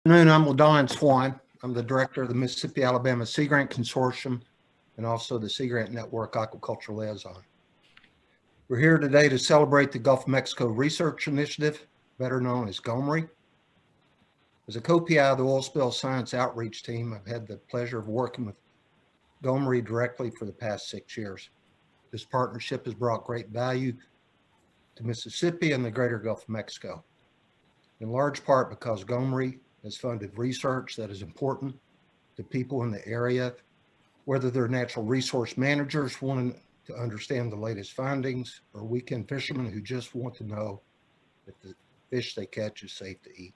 Good afternoon. I'm LaDon Swann. I'm the director of the Mississippi-Alabama Sea Grant Consortium and also the Sea Grant Network Aquaculture Liaison. We're here today to celebrate the Gulf of Mexico Research Initiative, better known as GOMRI. As a co-PI of the Oil Spill Science Outreach Team, I've had the pleasure of working with GOMRI directly for the past 6 years. This partnership has brought great value to Mississippi and the greater Gulf of Mexico, in large part because GOMRI has funded research that is important to people in the area, whether they're natural resource managers wanting to understand the latest findings or weekend fishermen who just want to know if the fish they catch is safe to eat.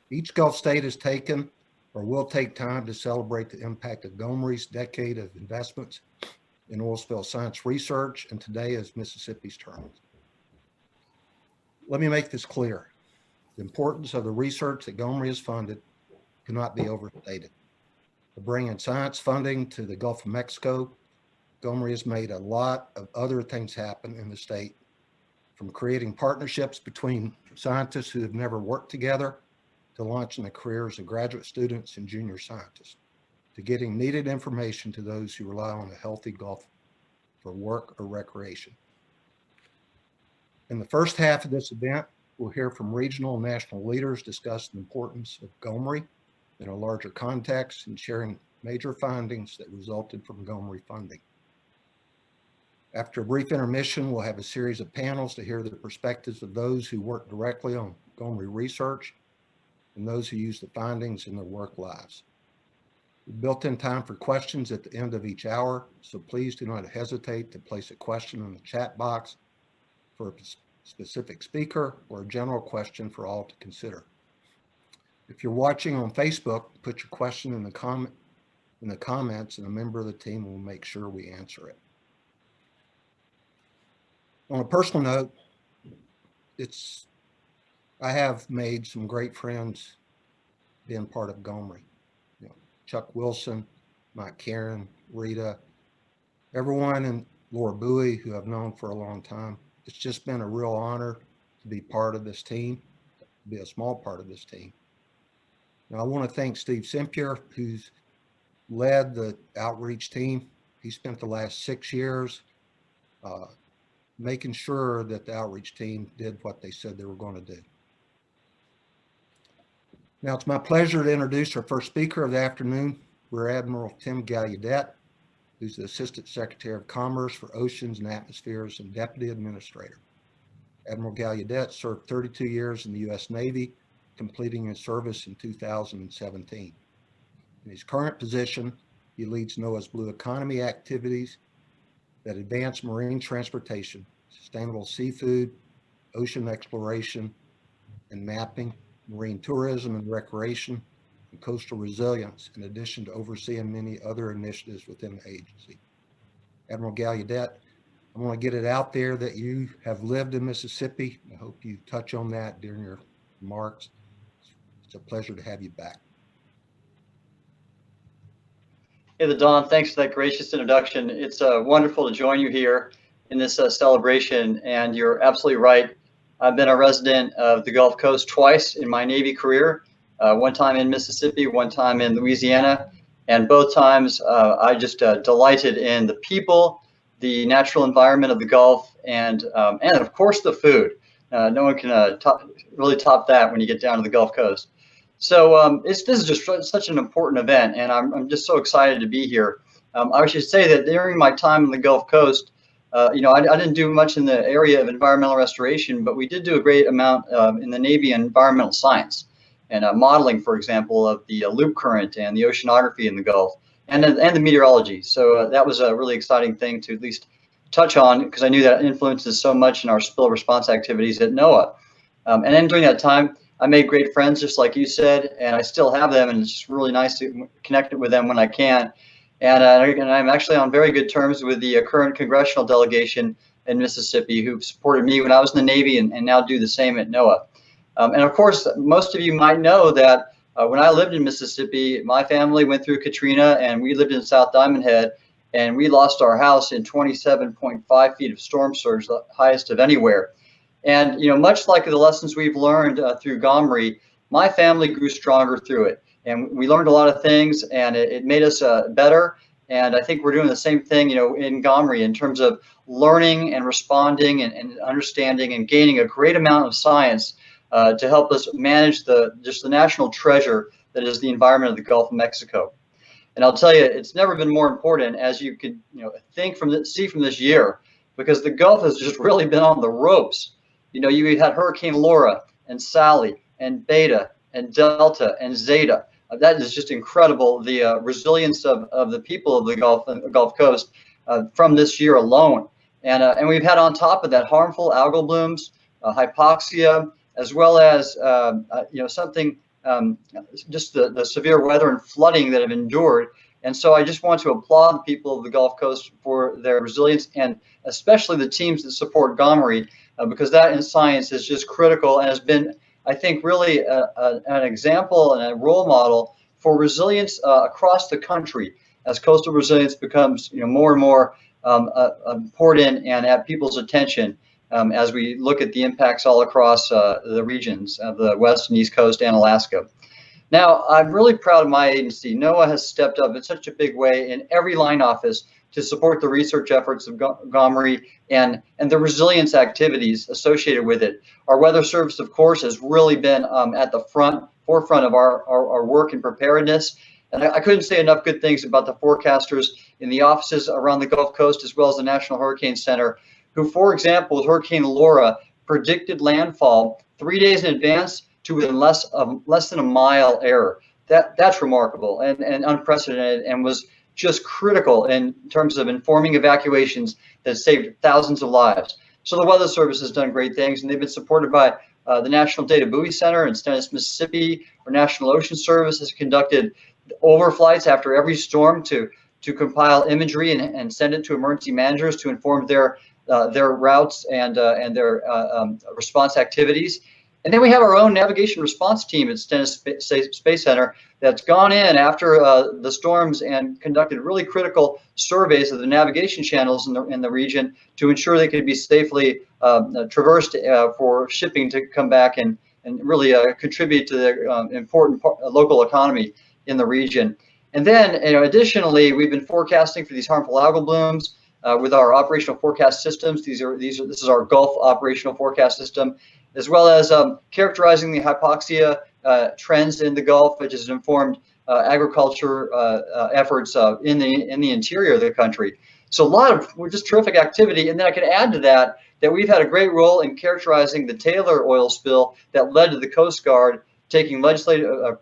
Each Gulf state has taken or will take time to celebrate the impact of GOMRI's decade of investments in oil spill science research, and today is Mississippi's turn. Let me make this clear. The importance of the research that GOMRI has funded cannot be overstated. To bring in science funding to the Gulf of Mexico, GOMRI has made a lot of other things happen in the state, from creating partnerships between scientists who have never worked together, to launching the careers of graduate students and junior scientists, to getting needed information to those who rely on a healthy Gulf for work or recreation. In the first half of this event, we'll hear from regional and national leaders discussing the importance of GOMRI in a larger context and sharing major findings that resulted from GOMRI funding. After a brief intermission, we'll have a series of panels to hear the perspectives of those who work directly on GOMRI research and those who use the findings in their work lives. We've built in time for questions at the end of each hour, so please do not hesitate to place a question in the chat box for a specific speaker or a general question for all to consider. If you're watching on Facebook, put your question in the comments and a member of the team will make sure we answer it. On a personal note, I have made some great friends being part of GOMRI. Chuck Wilson, Mike Karen, Rita, everyone in Laura Bowie who I've known for a long time. It's just been a real honor to be part of this team, to be a small part of this team. Now, I want to thank Steve Sempier, who's led the outreach team. He spent the last 6 years making sure that the outreach team did what they said they were going to do. Now, it's my pleasure to introduce our first speaker of the afternoon, Rear Admiral Tim Gallaudet, who's the Assistant Secretary of Commerce for Oceans and Atmospheres and Deputy Administrator. Admiral Gallaudet served 32 years in the U.S. Navy, completing his service in 2017. In his current position, he leads NOAA's Blue Economy activities that advance marine transportation, sustainable seafood, ocean exploration and mapping, marine tourism and recreation, and coastal resilience, in addition to overseeing many other initiatives within the agency. Admiral Gallaudet, I want to get it out there that you have lived in Mississippi. I hope you touch on that during your remarks. It's a pleasure to have you back. Hey, LaDon, thanks for that gracious introduction. It's wonderful to join you here in this celebration, and you're absolutely right. I've been a resident of the Gulf Coast twice in my Navy career, one time in Mississippi, one time in Louisiana, and both times I just delighted in the people, the natural environment of the Gulf, and of course the food. No one can really top that when you get down to the Gulf Coast. So this is just such an important event, and I'm just so excited to be here. I should say that during my time in the Gulf Coast, I didn't do much in the area of environmental restoration, but we did do a great amount in the Navy environmental science and modeling, for example, of the loop current and the oceanography in the Gulf and the meteorology. So that was a really exciting thing to at least touch on, because I knew that influences so much in our spill response activities at NOAA. And then during that time, I made great friends, just like you said, and I still have them, and it's just really nice to connect with them when I can. And I'm actually on very good terms with the current congressional delegation in Mississippi who supported me when I was in the Navy and now do the same at NOAA. And of course, most of you might know that when I lived in Mississippi, my family went through Katrina, and we lived in South Diamond Head, and we lost our house in 27.5 feet of storm surge, the highest of anywhere. And, much like the lessons we've learned through GOMRI, my family grew stronger through it. And we learned a lot of things, and it made us better. And I think we're doing the same thing, in GOMRI in terms of learning and responding and understanding and gaining a great amount of science to help us manage the national treasure that is the environment of the Gulf of Mexico. And I'll tell you, it's never been more important, as you could see from this year, because the Gulf has just really been on the ropes. You had Hurricane Laura and Sally and Beta and Delta and Zeta. That is just incredible, the resilience of the people of the Gulf Coast from this year alone. And we've had on top of that harmful algal blooms, hypoxia, as well as just the severe weather and flooding that have endured. And so I just want to applaud the people of the Gulf Coast for their resilience, and especially the teams that support GOMRI, because that in science is just critical and has been, I think, really an example and a role model for resilience across the country as coastal resilience becomes more and more important and at people's attention as we look at the impacts all across the regions of the West and East Coast and Alaska. Now, I'm really proud of my agency. NOAA has stepped up in such a big way in every line office to support the research efforts of GOMRI and the resilience activities associated with it. Our weather service, of course, has really been at the forefront of our work and preparedness. And I couldn't say enough good things about the forecasters in the offices around the Gulf Coast, as well as the National Hurricane Center, who, for example, with Hurricane Laura, predicted landfall 3 days in advance to within less than a mile error. That's remarkable and unprecedented, and was just critical in terms of informing evacuations that saved thousands of lives. So the Weather Service has done great things, and they've been supported by the National Data Buoy Center in Stennis, Mississippi. Our National Ocean Service has conducted overflights after every storm to compile imagery and send it to emergency managers to inform their routes and their response activities. And then we have our own navigation response team at Stennis Space Center that's gone in after the storms and conducted really critical surveys of the navigation channels in the region to ensure they could be safely traversed for shipping to come back and really contribute to the important local economy in the region. And then, additionally, we've been forecasting for these harmful algal blooms with our operational forecast systems. This is our Gulf operational forecast system, as well as characterizing the hypoxia trends in the Gulf, which has informed agriculture efforts in the interior of the country. So a lot of just terrific activity. And then I can add to that we've had a great role in characterizing the Taylor oil spill that led to the Coast Guard taking legislative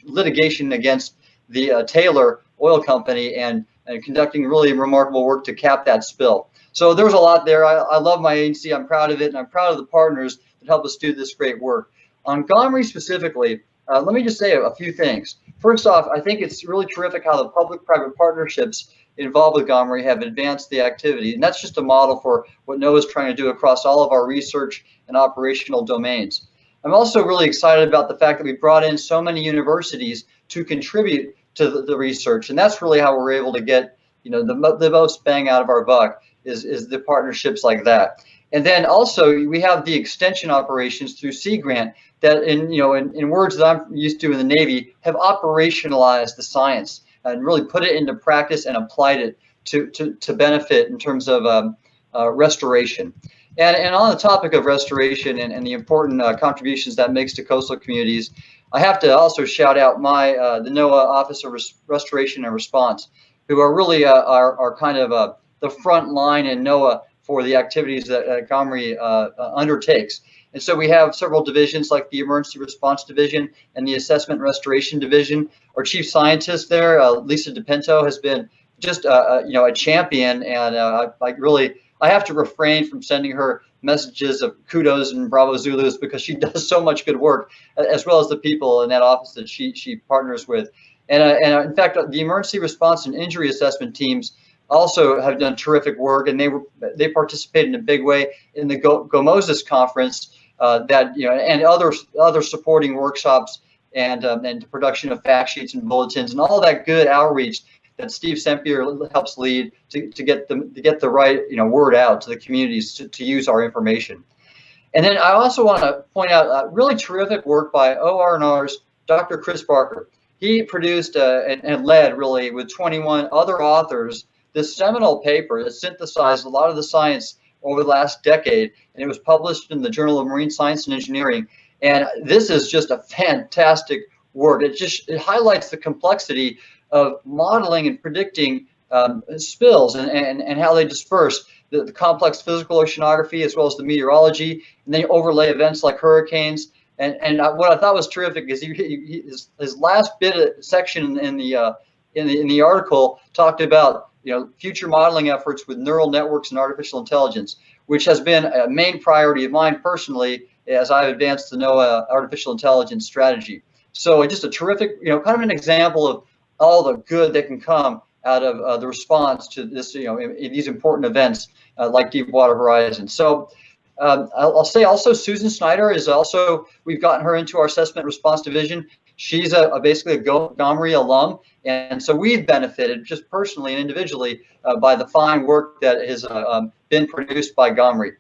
litigation against the Taylor Oil Company and conducting really remarkable work to cap that spill. So there's a lot there. I love my agency. I'm proud of it, and I'm proud of the partners that help us do this great work. On GOMRI specifically, let me just say a few things. First off, I think it's really terrific how the public-private partnerships involved with GOMRI have advanced the activity, and that's just a model for what NOAA is trying to do across all of our research and operational domains. I'm also really excited about the fact that we brought in so many universities to contribute to the research, and that's really how we're able to get the most bang out of our buck is the partnerships like that. And then also we have the extension operations through Sea Grant that in words that I'm used to in the Navy have operationalized the science and really put it into practice and applied it to benefit in terms of restoration. And on the topic of restoration and the important contributions that makes to coastal communities, I have to also shout out the NOAA Office of Restoration and Response, who are really are kind of the front line in NOAA for the activities that GOMRI undertakes. And so we have several divisions like the Emergency Response Division and the Assessment and Restoration Division. Our chief scientist there, Lisa DePinto, has been just a champion, and I have to refrain from sending her messages of kudos and bravo Zulus because she does so much good work, as well as the people in that office that she partners with. And in fact, the emergency response and injury assessment teams also have done terrific work, and they participated in a big way in the GOMOSIS conference and other supporting workshops and the production of fact sheets and bulletins and all that good outreach that Steve Sempier helps lead to get the right word out to the communities to use our information. And then I also want to point out really terrific work by OR&R's Dr. Chris Barker. He produced and led really with 21 other authors this seminal paper that synthesized a lot of the science over the last decade, and it was published in the Journal of Marine Science and Engineering. And this is just a fantastic work. It highlights the complexity of modeling and predicting spills and how they disperse, the complex physical oceanography as well as the meteorology, and then you overlay events like hurricanes. And what I thought was terrific is his last section in the article talked about future modeling efforts with neural networks and artificial intelligence, which has been a main priority of mine personally as I've advanced the NOAA artificial intelligence strategy. So just a terrific, kind of an example of all the good that can come out of the response to this, in these important events like Deepwater Horizon. So I'll say also Susan Snyder is also, we've gotten her into our assessment response division. She's basically a GOMRI alum. And so we've benefited just personally and individually by the fine work that has been produced by GOMRI.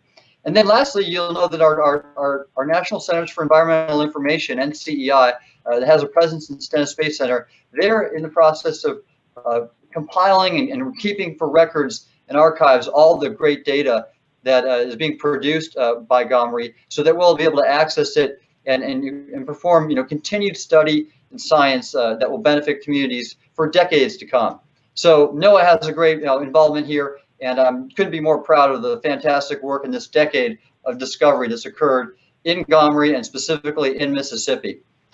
And then lastly, you'll know that our National Centers for Environmental Information, NCEI, that has a presence in the Stennis Space Center, they're in the process of compiling and keeping for records and archives all the great data that is being produced by GOMRI, so that we'll be able to access it and perform continued study in science that will benefit communities for decades to come. So NOAA has a great involvement here, and I couldn't be more proud of the fantastic work in this decade of discovery that's occurred in GOMRI and specifically in Mississippi.